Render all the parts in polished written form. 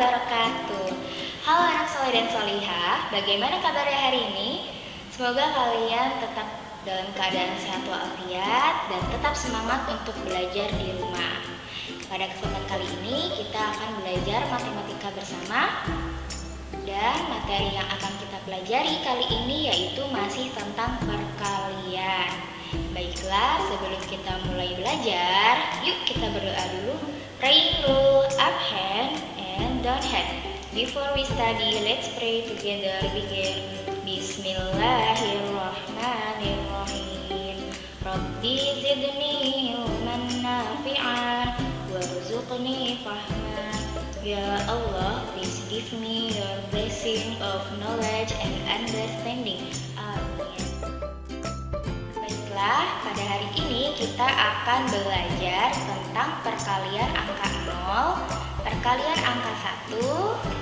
wabarakatuh. Halo anak soleh dan solihah, bagaimana kabarnya hari ini? Semoga kalian tetap dalam keadaan sehat walafiat dan tetap semangat untuk belajar di rumah. Pada kesempatan kali ini kita akan belajar matematika bersama. Dan materi yang akan kita pelajari kali ini yaitu masih tentang perkalian. Baiklah, sebelum kita mulai belajar, yuk kita berdoa dulu. Praying rule up hand and down hand. Before we study, let's pray together. Begin. Bismillahirrahmanirrahim. Rabbi zidni ilman nafi'an warzuqni fahman. Ya Allah, please give me your blessing of knowledge and understanding. Amin. Baiklah, pada hari ini kita akan belajar tentang perkalian angka 0, perkalian angka 1,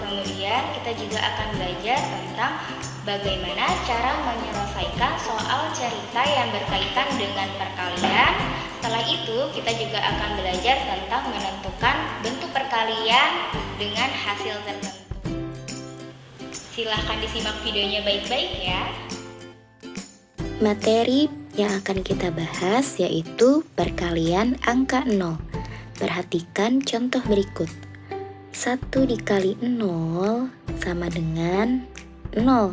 kemudian kita juga akan belajar tentang bagaimana cara menyelesaikan soal cerita yang berkaitan dengan perkalian. Setelah itu kita juga akan belajar tentang menentukan bentuk perkalian dengan hasil tertentu. Silahkan disimak videonya baik-baik ya. Materi yang akan kita bahas yaitu perkalian angka 0. Perhatikan contoh berikut. 1 dikali 0 sama dengan 0.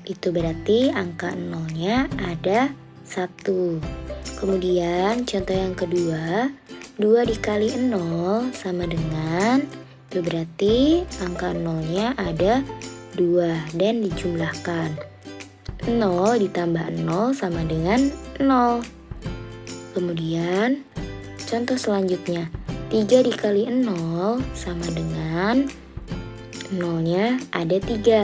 Itu berarti angka 0-nya ada 1. Kemudian contoh yang kedua, 2 dikali 0 sama dengan, itu berarti angka 0-nya ada 2 dan dijumlahkan. 0 ditambah 0 sama dengan 0. Kemudian contoh selanjutnya, 3 dikali 0 sama dengan 0-nya ada 3.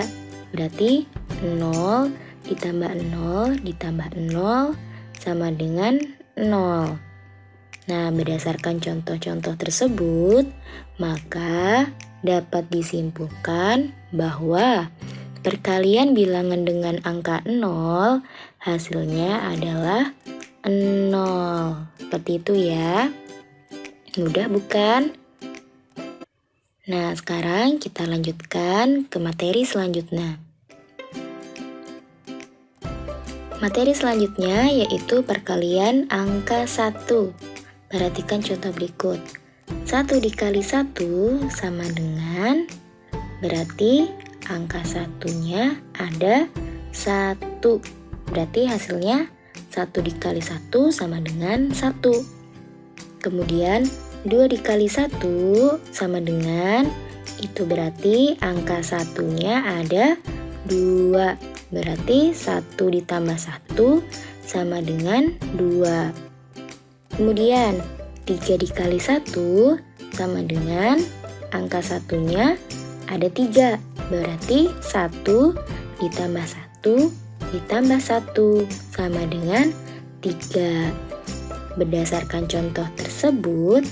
Berarti 0 ditambah 0 ditambah 0 sama dengan 0. Nah, berdasarkan contoh-contoh tersebut, maka dapat disimpulkan bahwa perkalian bilangan dengan angka 0 hasilnya adalah 0. Seperti itu ya. Mudah bukan? Nah, sekarang kita lanjutkan ke materi selanjutnya. Materi selanjutnya yaitu perkalian angka 1. Perhatikan contoh berikut. 1 dikali 1 sama dengan, berarti angka 1-nya ada 1. Berarti hasilnya 1 dikali 1 sama dengan 1. Kemudian 2 dikali 1 sama dengan, itu berarti angka 1-nya ada 2. Berarti 1 ditambah 1 sama dengan 2. Kemudian 3 dikali 1 sama dengan angka 1-nya ada 3. Berarti 1 ditambah 1 ditambah 1 sama dengan 3. Berdasarkan contoh tersebut,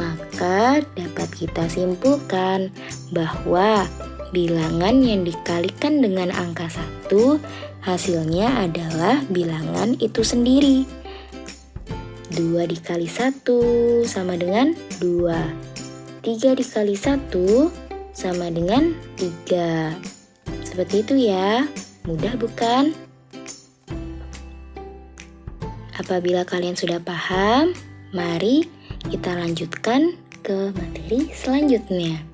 maka dapat kita simpulkan bahwa bilangan yang dikalikan dengan angka 1 hasilnya adalah bilangan itu sendiri. 2 dikali 1 sama dengan 2. 3 dikali 1 sama dengan 3. Seperti itu ya. Mudah bukan? Apabila kalian sudah paham, mari kita lanjutkan ke materi selanjutnya.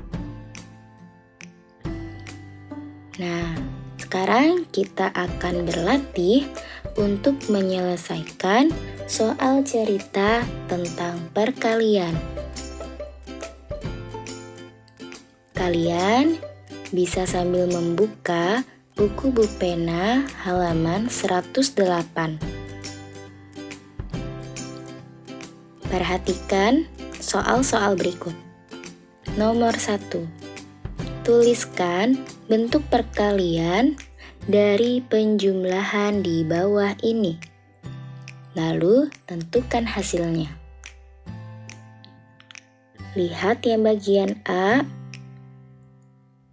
Nah, sekarang kita akan berlatih untuk menyelesaikan soal cerita tentang perkalian. Kalian bisa sambil membuka buku pena halaman 108. Perhatikan soal-soal berikut. Nomor 1. Tuliskan bentuk perkalian dari penjumlahan di bawah ini. Lalu tentukan hasilnya. Lihat yang bagian A.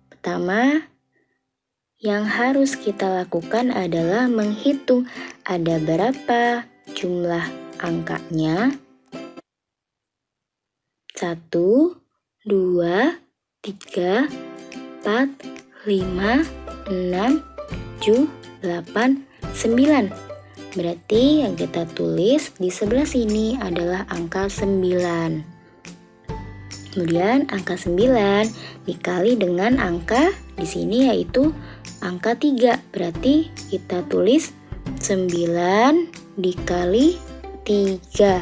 Pertama, yang harus kita lakukan adalah menghitung ada berapa jumlah angkanya. 1, 2, 3, 4, 5, 6, 7, 8, 9. Berarti yang kita tulis di sebelah sini adalah angka 9. Kemudian angka 9 dikali dengan angka di sini yaitu angka 3. Berarti kita tulis 9 dikali 3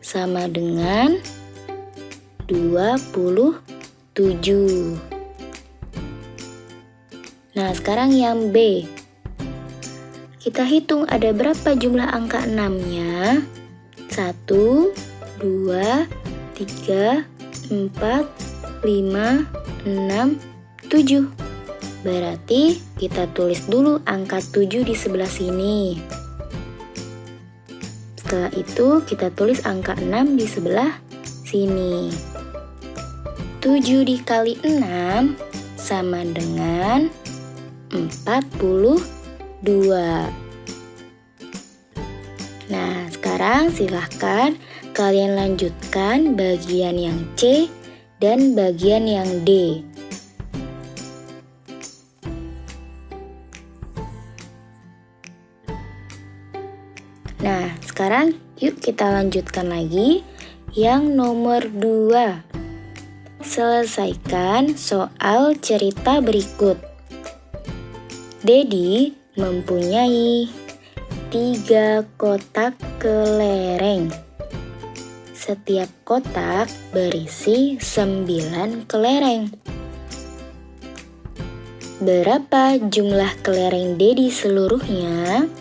sama dengan 27. Nah, sekarang yang B. Kita hitung ada berapa jumlah angka 6-nya. 1, 2, 3, 4, 5, 6, 7. Berarti kita tulis dulu angka 7 di sebelah sini. Setelah itu kita tulis angka 6 di sebelah sini. 7 dikali 6 sama dengan 42. Nah, sekarang silahkan kalian lanjutkan bagian yang C dan bagian yang D. Nah, sekarang yuk kita lanjutkan lagi yang nomor 2. Selesaikan soal cerita berikut. Dedi mempunyai 3 kotak kelereng. Setiap kotak berisi 9 kelereng. Berapa jumlah kelereng Dedi seluruhnya?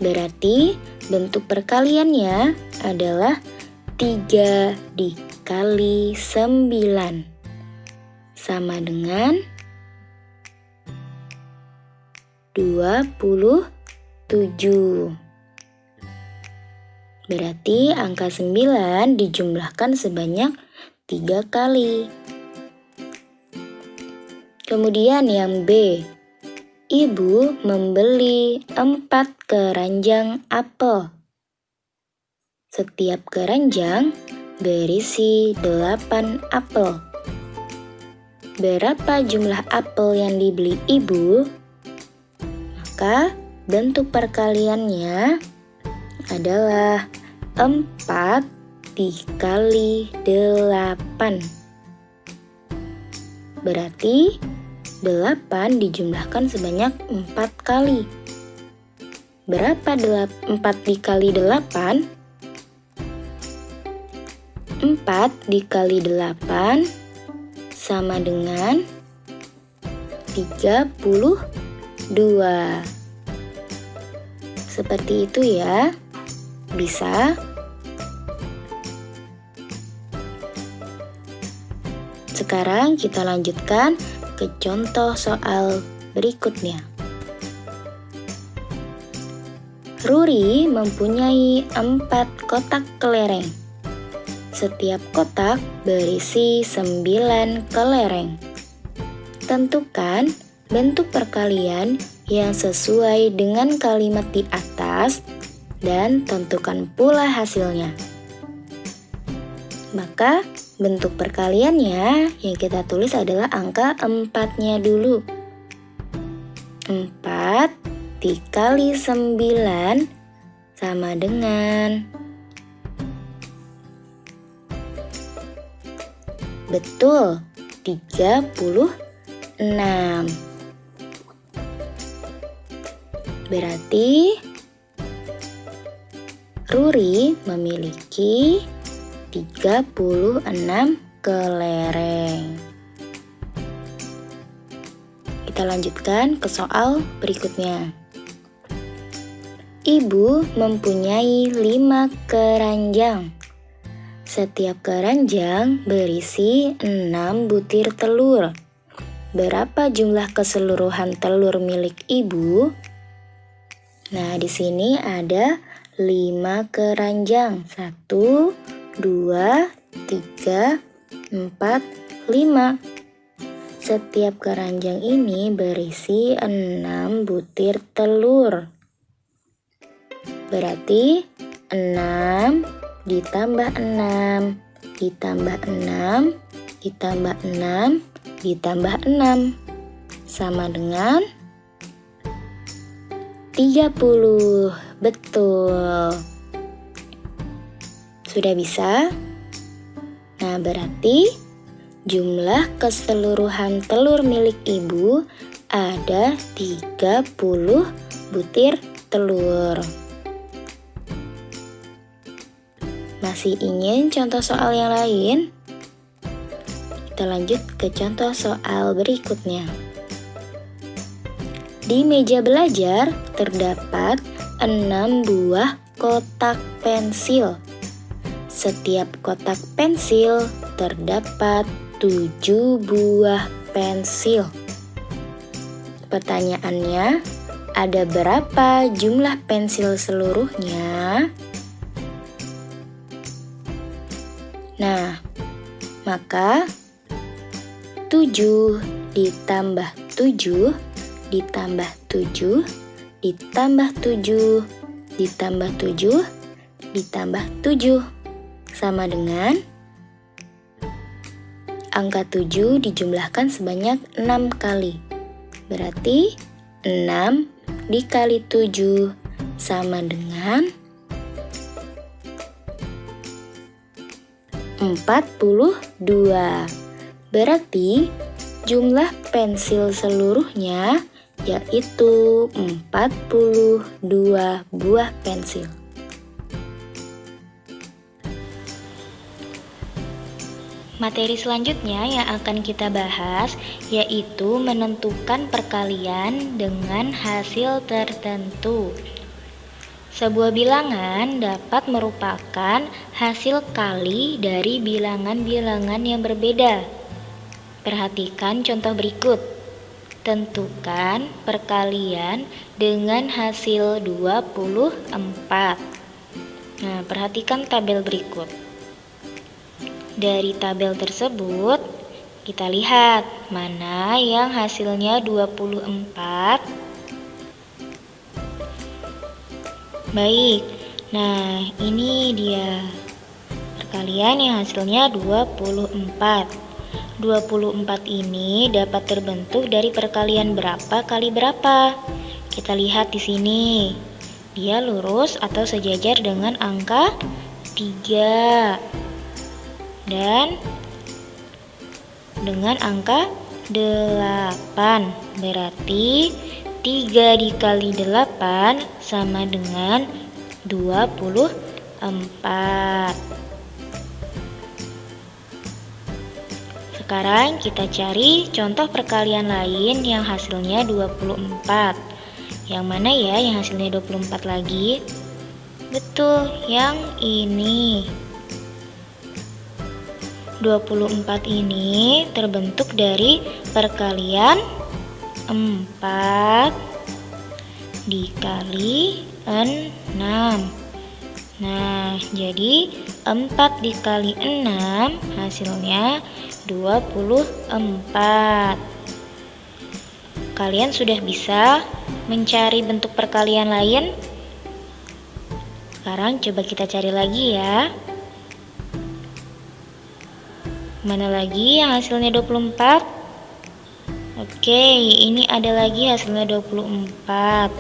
Berarti bentuk perkaliannya adalah 3 dikali 9 sama dengan 27. Berarti angka 9 dijumlahkan sebanyak 3 kali. Kemudian yang B. Ibu membeli 4 keranjang apel. Setiap keranjang berisi 8 apel. Berapa jumlah apel yang dibeli ibu? Maka bentuk perkaliannya adalah 4 dikali 8. Berarti 8 dijumlahkan sebanyak 4 kali. Berapa 4 dikali 8? 4 dikali 8 sama dengan 32. Seperti itu ya. Bisa? Sekarang kita lanjutkan ke contoh soal berikutnya. Ruri mempunyai 4 kotak kelereng. Setiap kotak berisi 9 kelereng. Tentukan bentuk perkalian yang sesuai dengan kalimat di atas dan tentukan pula hasilnya. Maka bentuk perkaliannya yang kita tulis adalah angka 4-nya dulu. 4 dikali 9 sama dengan, betul, 36. Berarti Ruri memiliki 36 kelereng. Kita lanjutkan ke soal berikutnya. Ibu mempunyai 5 keranjang. Setiap keranjang berisi 6 butir telur. Berapa jumlah keseluruhan telur milik ibu? Nah, di sini ada 5 keranjang. 1, 2, 3, 4, 5. Setiap keranjang ini berisi 6 butir telur. Berarti 6 ditambah 6 ditambah 6 ditambah 6 ditambah 6 sama dengan 30. Betul. Sudah bisa? Nah, berarti jumlah keseluruhan telur milik ibu ada 30 butir telur. Masih ingin contoh soal yang lain? Kita lanjut ke contoh soal berikutnya. Di meja belajar terdapat 6 buah kotak pensil. Setiap kotak pensil terdapat 7 buah pensil. Pertanyaannya, ada berapa jumlah pensil seluruhnya? Nah, maka 7 ditambah 7 ditambah 7 ditambah 7 ditambah 7 ditambah 7 sama dengan angka 7 dijumlahkan sebanyak 6 kali. Berarti 6 dikali 7 sama dengan 42. Berarti jumlah pensil seluruhnya yaitu 42 buah pensil. Materi selanjutnya yang akan kita bahas yaitu menentukan perkalian dengan hasil tertentu. Sebuah bilangan dapat merupakan hasil kali dari bilangan-bilangan yang berbeda. Perhatikan contoh berikut. Tentukan perkalian dengan hasil 24. Nah, perhatikan tabel berikut. Dari tabel tersebut, kita lihat mana yang hasilnya 24. Baik, nah ini dia perkalian yang hasilnya 24. 24 ini dapat terbentuk dari perkalian berapa kali berapa. Kita lihat di sini. Dia lurus atau sejajar dengan angka 3. Dan dengan angka 8. Berarti 3 dikali 8 sama dengan 24. Sekarang kita cari contoh perkalian lain yang hasilnya 24. Yang mana ya yang hasilnya 24 lagi? Betul, yang ini. 24 ini terbentuk dari perkalian 4 dikali 6. Nah, jadi 4 dikali 6 hasilnya 24. Kalian sudah bisa mencari bentuk perkalian lain? Sekarang coba kita cari lagi ya. Mana lagi yang hasilnya 24? Oke, ini ada lagi hasilnya 24.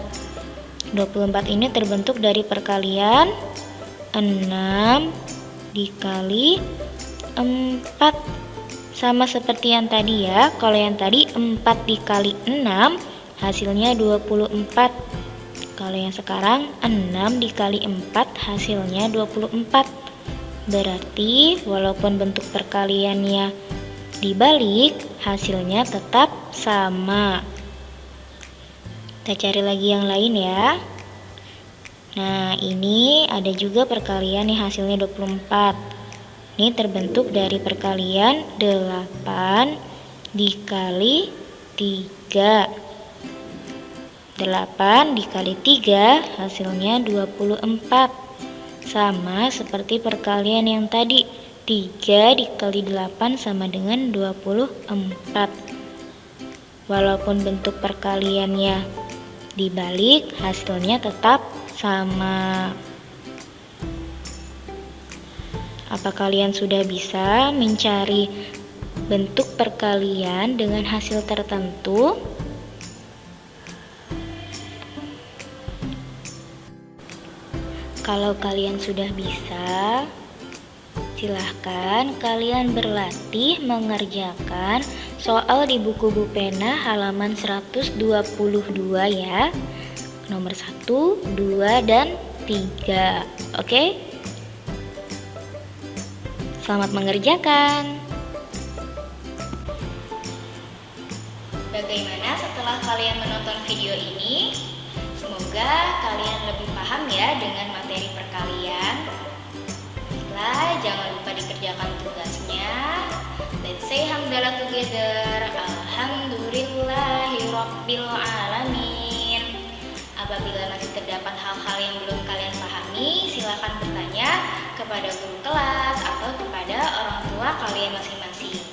24 ini terbentuk dari perkalian 6 dikali 4. Sama seperti yang tadi ya. Kalau yang tadi 4 dikali 6 hasilnya 24. Kalau yang sekarang 6 dikali 4 hasilnya 24. Berarti walaupun bentuk perkaliannya dibalik, hasilnya tetap sama. Kita cari lagi yang lain ya. Nah, ini ada juga perkalian yang hasilnya 24. Ini terbentuk dari perkalian 8 dikali 3. 8 dikali 3 hasilnya 24. Sama seperti perkalian yang tadi. 3 dikali 8 sama dengan 24. Walaupun bentuk perkaliannya dibalik, hasilnya tetap sama. Apa kalian sudah bisa mencari bentuk perkalian dengan hasil tertentu. Kalau kalian sudah bisa, silahkan kalian berlatih mengerjakan soal di buku Bu Pena halaman 122 ya. Nomor 1, 2, dan 3. Oke? Selamat mengerjakan. Bagaimana setelah kalian menonton video ini? Semoga kalian lebih paham ya dengan materi perkalian. Setelah, jangan lupa dikerjakan tugasnya. Let's say hamdalah together. Alhamdulillahirabbil alamin. Apabila masih terdapat hal-hal yang belum kalian pahami, silakan bertanya kepada guru kelas atau kepada orang tua kalian masing-masing.